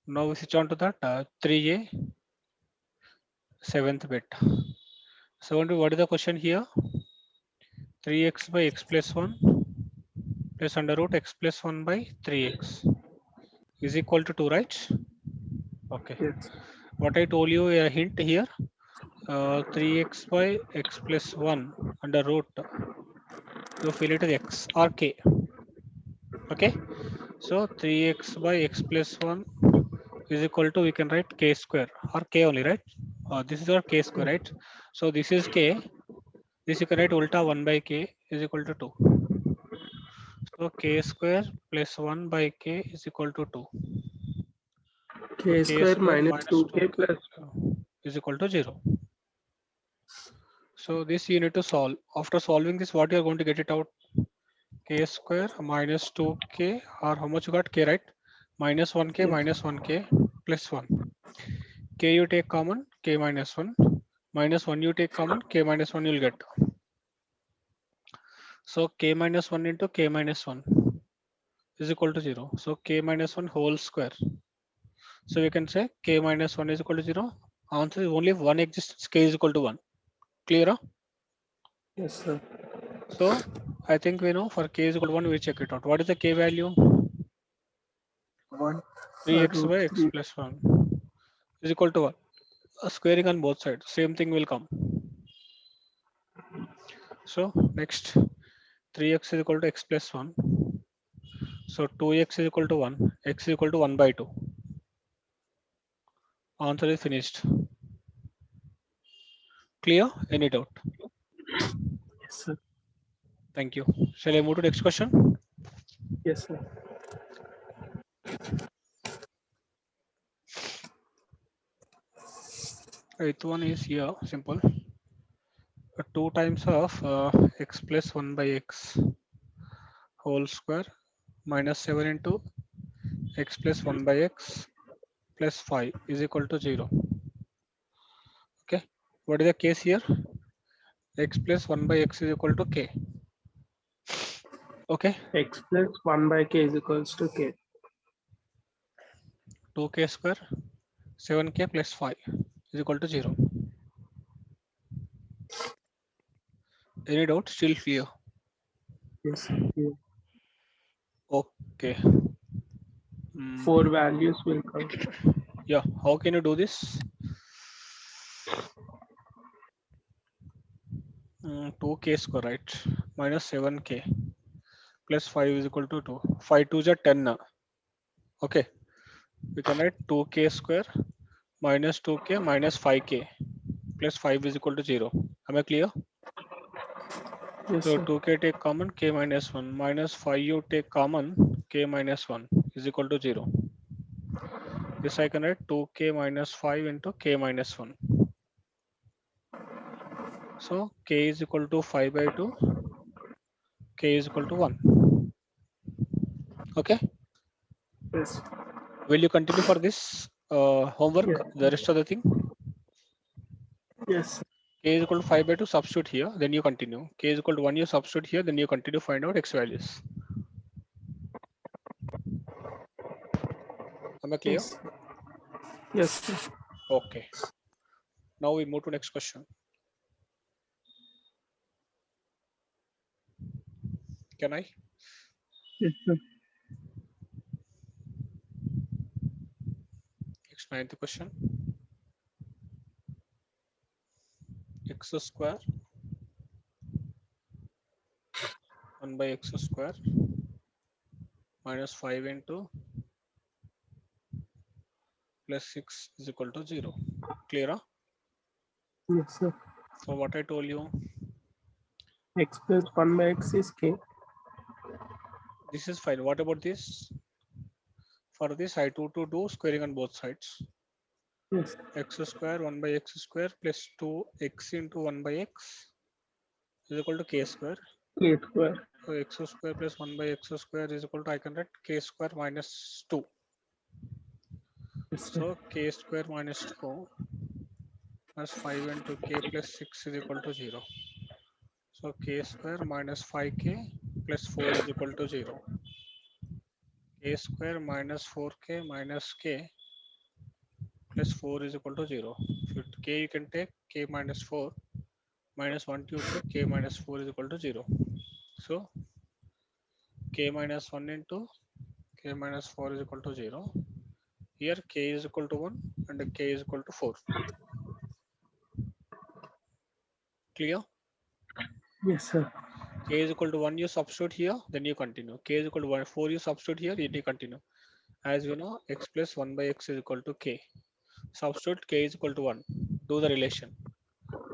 Now we switch on to that 3a seventh bit. So what is the question here? 3x by x plus 1 plus under root x plus 1 by 3x is equal to 2, right? Okay. Yes. What I told you a hint here, 3x by x plus 1 under root, you fill it as x or k. Okay. So 3x by x plus 1 is equal to, we can write k square or k only, right? This is our k square, right? So this is k. This you can write ulta 1 by k is equal to 2. So k square plus 1 by k is equal to 2. So K k square square minus minus 2k 2k plus. is equal to 0. So this you need to solve. After solving this, what you are going to get it out? K square minus 2k, or how much you got k, right? Minus 1k Yes. minus 1k plus 1. K you take common, k minus 1. Minus 1 you take common, k minus 1 you'll get. So k minus 1 into k minus 1 is equal to 0. So k minus 1 whole square. So we can say k minus 1 is equal to 0. Answer is only one exists, k is equal to 1. Clear? Huh? Yes, sir. So I think we know for k is equal to 1, we check it out. What is the k value? 1 3x root by x 3. plus 1 is equal to 1. Squaring on both sides, same thing will come. So next, 3x is equal to x plus 1. So 2x is equal to 1, x is equal to 1 by 2. Answer is finished. Clear? Any doubt? Yes, sir. Thank you. Shall I move to next question? Yes, sir. Eighth one is here, simple. 2 times of x plus 1 by x whole square minus 7 into x plus 1 by x plus 5 is equal to 0. Okay. What is the case here? X plus 1 by x is equal to k. Okay. X plus 1 by k is equals to k. 2k square 7k plus 5 is equal to 0. Any doubt? Still clear? Yes. Yeah. Okay. 4 values will come. Yeah. How can you do this? 2k square, right? Minus 7k plus 5 is equal to 2. 5 2 is 10 now. Okay. We can write 2k square minus 2k minus 5k plus 5 is equal to 0. Am I clear? Yes, So sir. 2k take common, k minus 1 minus 5 you take common, k minus 1 is equal to 0. This I can write 2k minus 5 into k minus 1. So k is equal to 5 by 2, k is equal to 1. Okay. Yes. Will you continue for this homework, Yes. the rest of the thing? Yes. K is equal to 5 by 2, substitute here, then you continue. K is equal to 1, you substitute here, then you continue find out x values. Am I clear? Yes. Yes, sir. Okay. Now we move to next question. Can I? Yes, sir. Next ninth question. X square 1 by x square minus 5 into plus 6 is equal to 0. Clear? Huh? Yes, sir. So what I told you, X plus 1 by x is k. this is fine. What about this? For this, I to do squaring on both sides. Yes. X square 1 by x square plus 2x into 1 by x is equal to k square. K square. So x square plus 1 by x square is equal to, I can write k square minus 2. Yes, sir. So k square minus 2 plus 5 into k plus 6 is equal to 0. So k square minus 5k plus 4 is equal to 0. K square minus 4k minus k plus 4 is equal to 0. So k you can take k minus 4 minus 1 you take k minus 4 is equal to 0. So k minus 1 into k minus 4 is equal to 0. Here k is equal to 1 and k is equal to 4. Clear? Yes, sir. K is equal to 1 you substitute here, then you continue. K is equal to 1, 4 you substitute here, then you continue. As you know, x plus 1 by x is equal to k. Substitute k is equal to 1. Do the relation.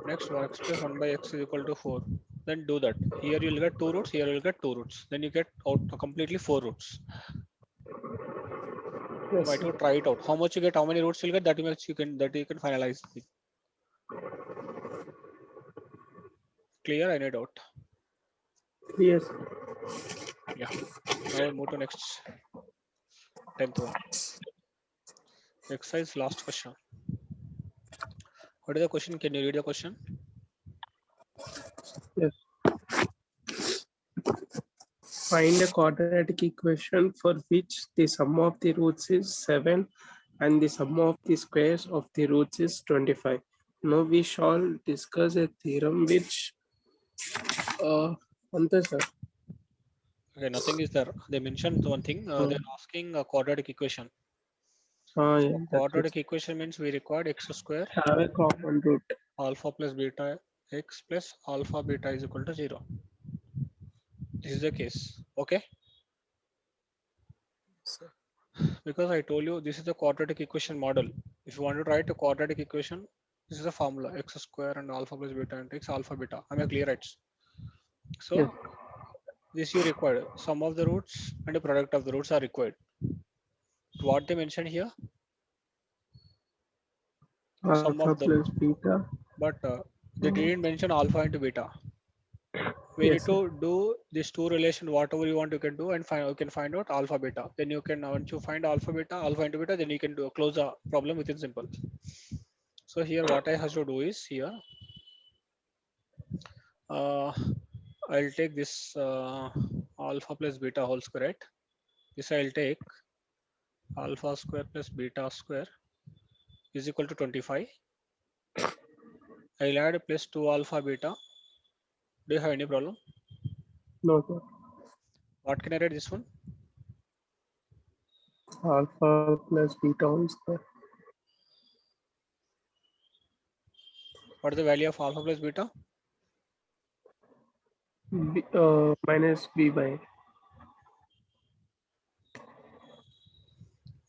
Next, x plus 1 by x is equal to 4. Then do that. Here you will get 2 roots, here you will get 2 roots. Then you get out completely 4 roots. Yes, Try sir. to try it out. How much you get, how many roots you get, that much you can finalize. Clear? Any doubt? Yes. Yeah. Now we'll move to next 10th one. Exercise last question. What is the question? Can you read the question? Yes. Find a quadratic equation for which the sum of the roots is 7 and the sum of the squares of the roots is 25. Now we shall discuss a theorem which Ante sir. Okay, nothing is there. They mentioned one thing. They're asking a quadratic equation. Yeah, that's it. Quadratic equation means we required x square Have a common root. alpha plus beta x plus alpha beta is equal to 0. This is the case. Okay. Sir. Because I told you this is the quadratic equation model. If you want to write a quadratic equation, this is a formula x square and alpha plus beta and x alpha beta. Am I clear? Right? So Yes. this you require. Sum of the roots and the product of the roots are required. What they mentioned here, sum Alpha of the, plus beta. but they didn't mention alpha into beta. We Yes, need to do this two relation, whatever you want you can do, and you can find out alpha beta. Then you can, once you find alpha into beta, then you can do close the problem within simple. So here what I have to do is here I'll take this alpha plus beta whole square, right? This I'll take alpha square plus beta square is equal to 25. I'll add plus 2 alpha beta. Do you have any problem? No, sir. What can I write this one? Alpha plus beta whole square. What is the value of alpha plus beta? Minus b by.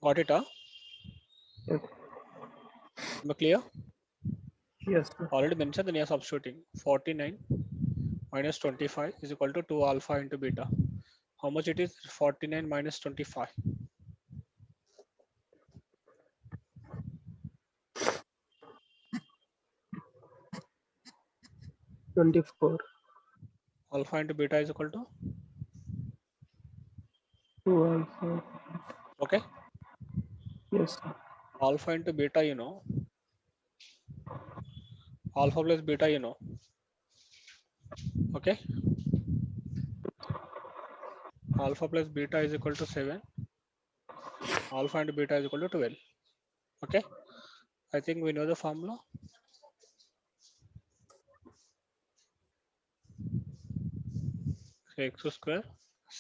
Got it, huh? Yes. Am I clear? Yes, sir. Already mentioned, then you are substituting 49 minus 25 is equal to 2 alpha into beta. How much it is? 49 minus 25. 24. Alpha into beta is equal to, 2 alpha. okay? Yes, sir. Alpha into beta, you know. Alpha plus beta, you know. Okay? Alpha plus beta is equal to 7. Alpha into beta is equal to 12. Okay? I think we know the formula. So x square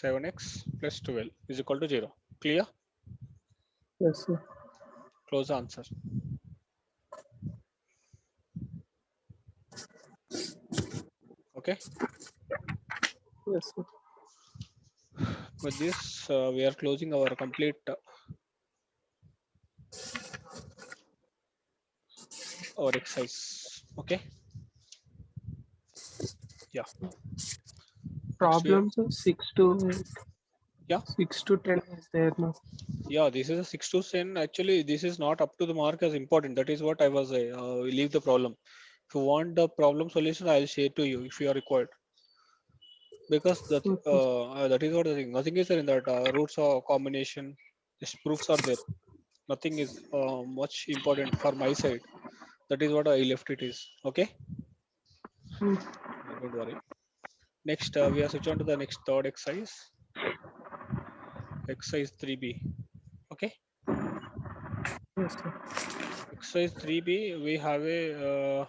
7x plus 12 is equal to 0. Clear? Yes, sir. Close the answer. Okay? Yes, sir. With this, we are closing our complete our exercise. Okay? Yeah. Next we have, Problems of 6 to 8. yeah. 6 to 10 is there now. Yeah, this is a 6 to 10. Actually, this is not up to the mark as important. That is what I was leave the problem. If you want the problem solution, I'll share to you if you are required. Because that that is what the thing. Nothing is there in that roots or combination. Just proofs are there. Nothing is much important for my side. That is what I left it is. Okay. Don't worry. Next, we are switch on to the next third exercise. Exercise 3B. Okay. Yes, sir. exercise 3b, we have a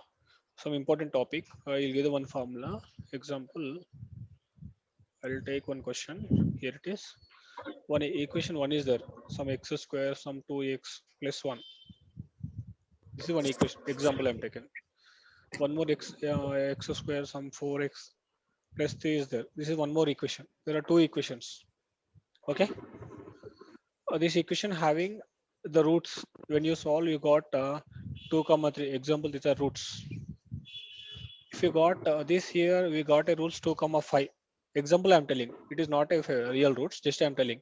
some important topic. I'll give the one formula. Example, I'll take one question. Here it is. One equation one is there. Some x square, some 2x plus 1. This is one equation. Example I'm taken. One more x square, some 4x plus 3 is there. This is one more equation. There are two equations. Okay. This equation having the roots. When you solve, you got 2 comma 3. Example, these are roots. If you got this here, we got a roots 2 comma 5. Example I'm telling. It is not a real roots. Just I'm telling.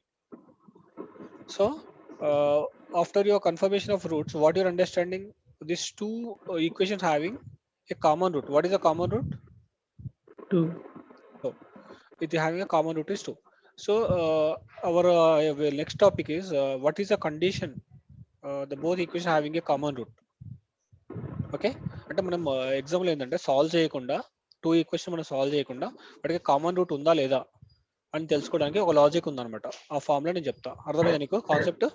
So after your confirmation of roots, what you're understanding, these two equations having a common root. What is the common root? 2. So it having a common root is 2. So our next topic is what is the condition? The both equations having a common root. Okay అంటే మనం example ఏంటంటే solve చేయకుండా two equation మనం solve చేయకుండా వాటికి common route ఉందా లేదా అని తెలుసుకోవడానికి ఒక లాజిక్ ఉందన్నమాట. ఆ ఫార్ములా నేను చెప్తా. అర్థమైందా నీకు concept?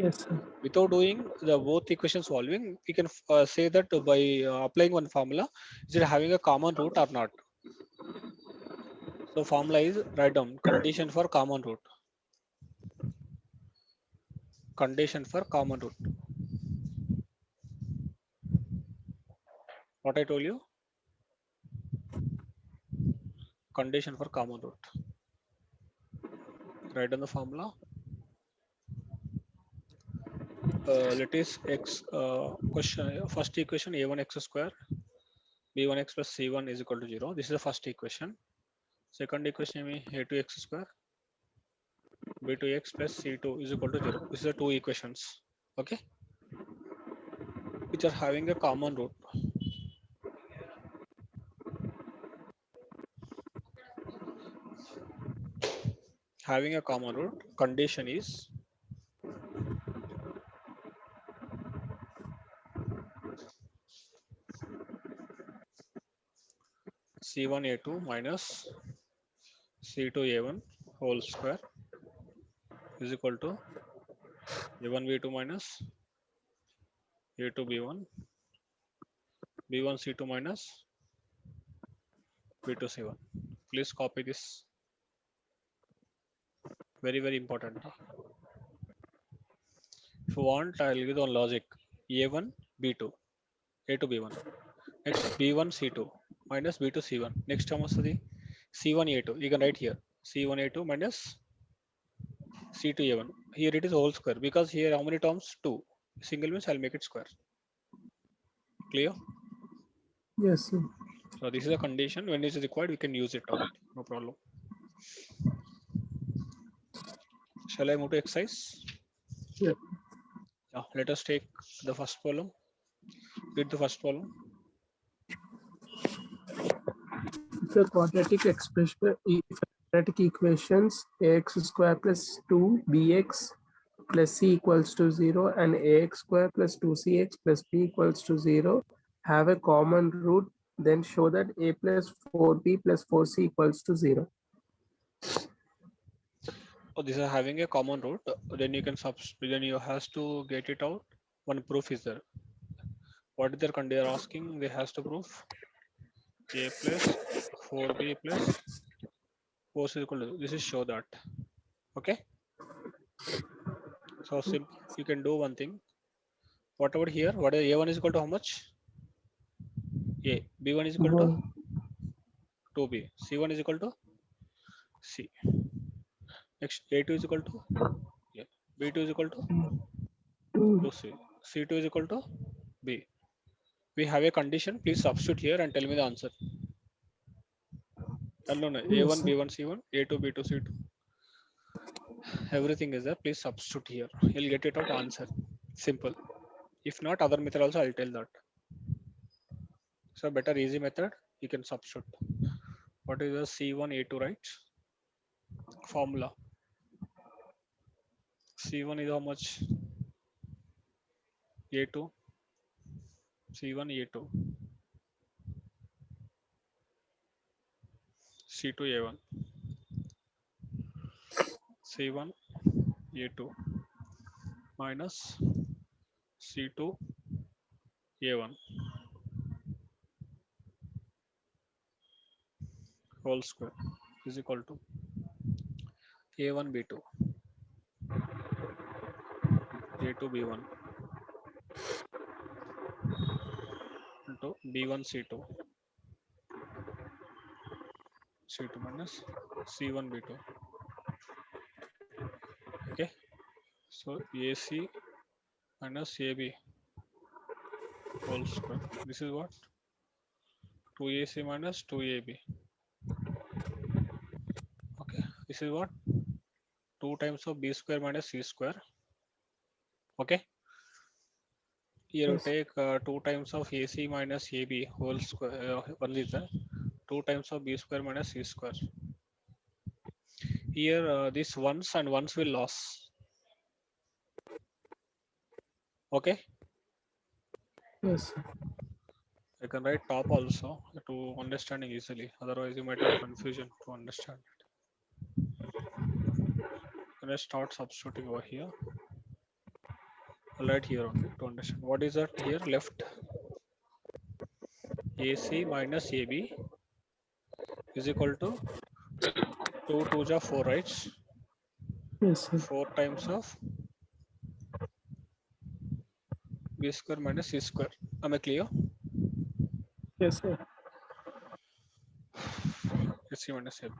Yes, sir. Without doing the both equation solving, we can say that by applying one formula, is it having a common root or not? So formula is write down condition for common root. Condition for common root. What I told you? Condition for common root. Write down the formula. Let is x question first equation a1 x square b1x plus c1 is equal to 0. This is the first equation. Second equation is a2 x square b2x plus c2 is equal to 0. This is the two equations, okay, which are having a common root. Having a common root, condition is c1a2 minus c2a1 whole square is equal to a1b2 minus a2b1 b1c2 minus b2c1. Please copy this. Very, very important. If you want, I'll give the logic. A1, B2, A2, B1. Next, B1, C2 minus B2, C1. Next term was the C1, A2. You can write here. C1, A2 minus C2, A1. Here it is whole square because here how many terms? 2. Single means I'll make it square. Clear? Yes, sir. So this is a condition. When it is required, we can use it out. No problem. Shall I move to exercise? Yeah. Yeah, let us take the first column. Read the first column. If a quadratic expression, if quadratic equations ax square plus 2bx plus c equals to 0 and ax square plus 2cx plus b equals to 0 have a common root, then show that a plus 4b plus 4c equals to 0. Oh, this is having a common root. Then you can then you has to get it out. One proof is there. What is their they are asking? They has to prove a plus 4b plus 4 is equal to. This is show that. Okay. So simple. You can do one thing. Whatever here, what is a1 is equal to how much? A. B1 is equal to 2b. C1 is equal to C. Next A2 is equal to yeah. B2 is equal to 2C. C2 is equal to B. We have a condition. Please substitute here and tell me the answer. Alone A1, B1, C1, A2, B2, C2. Everything is there. Please substitute here. You'll get it out answer. Simple. If not, other method also I'll tell that. So better easy method, you can substitute. What is the C1, A2, right? Formula. C1 is how much? A2. C1, A2. C2, A1. C1, A2 minus C2 A1 whole square is equal to A1 B2 A2 B1 into B1 C2 C2 minus C1 B2. Okay, so AC minus AB whole square. This is what? 2AC minus 2AB. Okay, this is what? 2 times of B square minus C square. Okay, here you Yes. take 2 times of AC minus AB whole square. One is 2 times of B square minus C square. Here this ones and ones will loss. Okay, Yes, sir. I can write top also to understanding easily. Otherwise, you might have confusion to understand it. Let's start substituting over here. I'll write here only to understand. What is that here left? AC minus AB is equal to 2 2 ja 4, right? Yes, sir. 4 times of B square minus C square. Am I clear? Yes, sir. AC minus AB.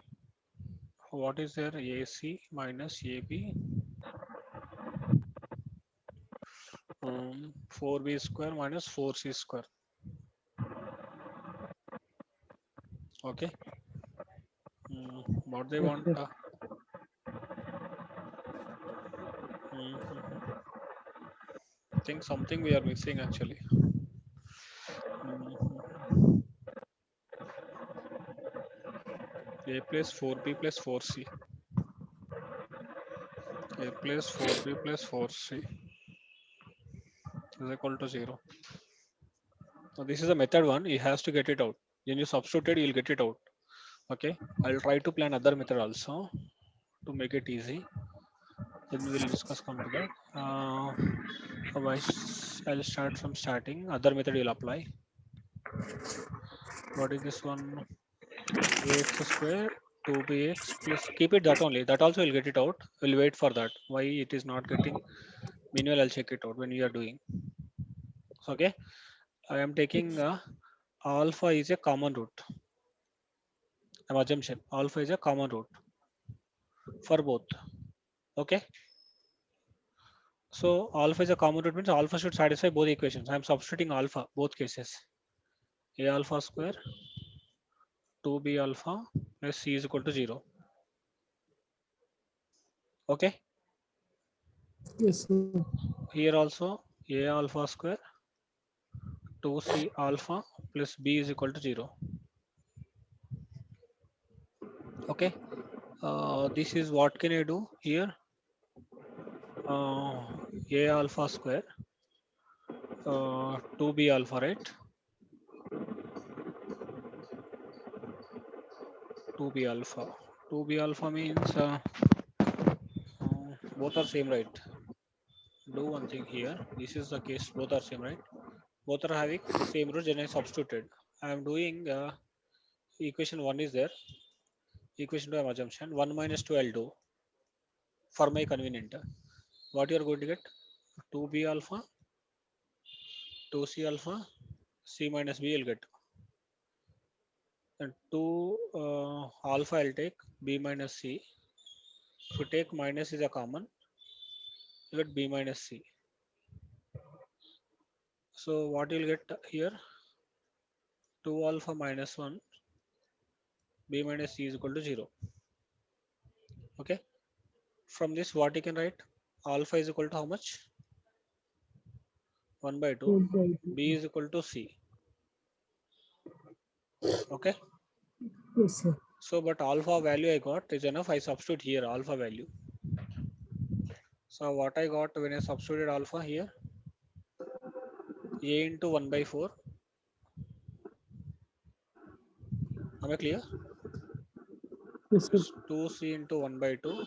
What is there? AC minus AB 4B square minus 4C square. Okay. What they want? Okay. I think something we are missing actually. A plus 4B plus 4C. A plus 4B plus 4C is equal to 0. So this is a method one. He has to get it out. When you substitute it, you'll get it out. Okay. I'll try to plan other method also to make it easy. Then we'll discuss come to that. I'll start from starting. Other method you'll apply. What is this one? Ax square 2bx plus, keep it that only. That also will get it out. We'll wait for that. Why it is not getting? Meanwhile, I'll check it out when you are doing. Okay. I am taking alpha is a common root. An assumption. Alpha is a common root for both. Okay. So alpha is a common root means alpha should satisfy both equations. I am substituting alpha both cases. A alpha square 2b alpha plus c is equal to 0. Okay. Yes, sir. Here also a alpha square 2c alpha plus b is equal to 0. Okay. This is what can I do here? A alpha square 2b alpha, right? 2b alpha. 2b alpha means both are same, right? Do one thing here. This is the case. Both are same, right? Both are having same root. Then I substituted. I am doing equation 1 is there. Equation 2 I am assumption. 1 minus 2 I'll do for my convenient. What you are going to get? 2b alpha, 2c alpha, c minus b will get. And 2 alpha I'll take b minus c. If you take minus is a common, you get b minus c. So what you'll get here? 2 alpha minus 1 b minus c is equal to 0. Okay. From this, what you can write? Alpha is equal to how much? 1 by 2. B is equal to C. Okay. Yes, sir. So, but alpha value I got is enough. I substitute here alpha value. So, what I got when I substituted alpha here? A into 1 by 4. Am I clear? Yes, sir. 2C into 1 by 2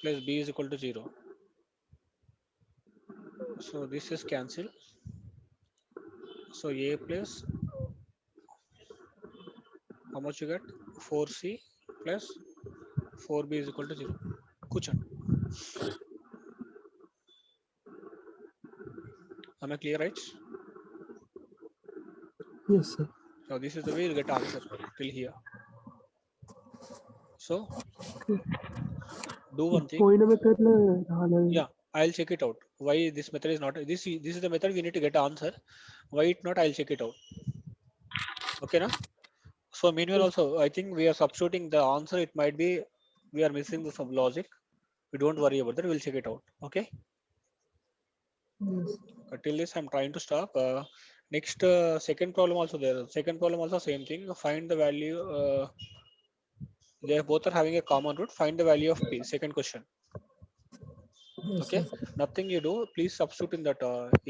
plus B is equal to 0. So this is cancel. So a plus how much you get? 4c plus 4b is equal to 0. Kuchan. Am I clear, right? Yes, sir. So this is the way you'll get answer till here. So do one thing. పోయిన method లో రాలేదు. Yeah, I'll check it out. Why this method is not this is the method we need to get answer. Why it not? I'll check it out. Okay, na? So meanwhile also I think we are substituting the answer. It might be we are missing some logic. We don't worry about that. We'll check it out. Okay. Yes. Till this I'm trying to stop. Next second problem also there. Second problem also same thing. Find the value. They both are having a common root. Find the value of p. Second question. Yes, Okay, sir. nothing you do, please substitute in that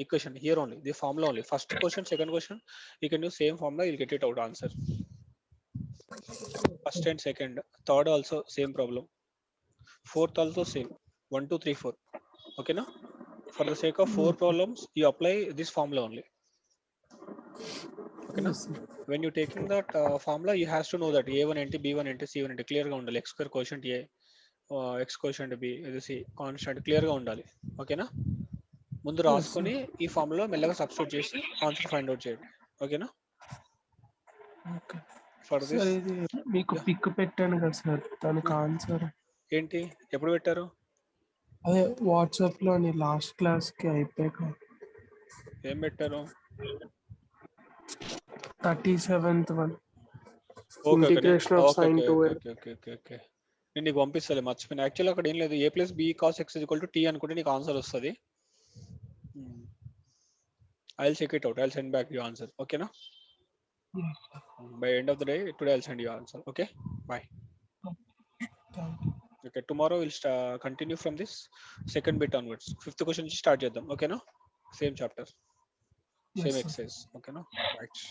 equation here only, the formula only. First question, second question, you can use same formula, you'll get it out answer. First and second, third also same problem, fourth also same, 1 2 3 4. Okay, now for the sake of 4 problems you apply this formula only. Okay, now Yes, sir. when you're taking that formula, you have to know that a1 nt b1 nt c1 nt clear ga undali, x square quotient a, x quotient b, ఇది c constant clear గా ఉండాలి. ఓకేనా, ముందు రాసుకొని ఈ formula మెల్లగా substitute చేసి answer find out చేయండి. ఓకేనా. ఓకే ఫర్ సార్, దిస్ ఇది మీకు పిక్ పెట్టాను కదా సార్, దానికి ఆన్సర్ ఏంటి ఎప్పుడు పెట్టారు? అదే వాట్సాప్ లోని లాస్ట్ క్లాస్ కి అయిపోయాక ఏం పెట్టారు? 37th one. Okay okay integration of okay sine okay 2l. Okay okay okay okay నేను నీకు పంపిస్తాలే, మర్చిపోయినా. యాక్చువల్ అక్కడ ఏం లేదు, A plus B cos X equal to T అనుకుంటే నీకు ఆన్సర్ వస్తుంది. I will check it out, I will send back you answer. ఓకేనా, by end of the day today I will send you answer. Okay, bye. Okay, tomorrow we'll continue from this second bit onwards. Fifth question నుంచి start చేద్దాం. ఓకేనా, same chapter, same exercise. ఓకేనా, right.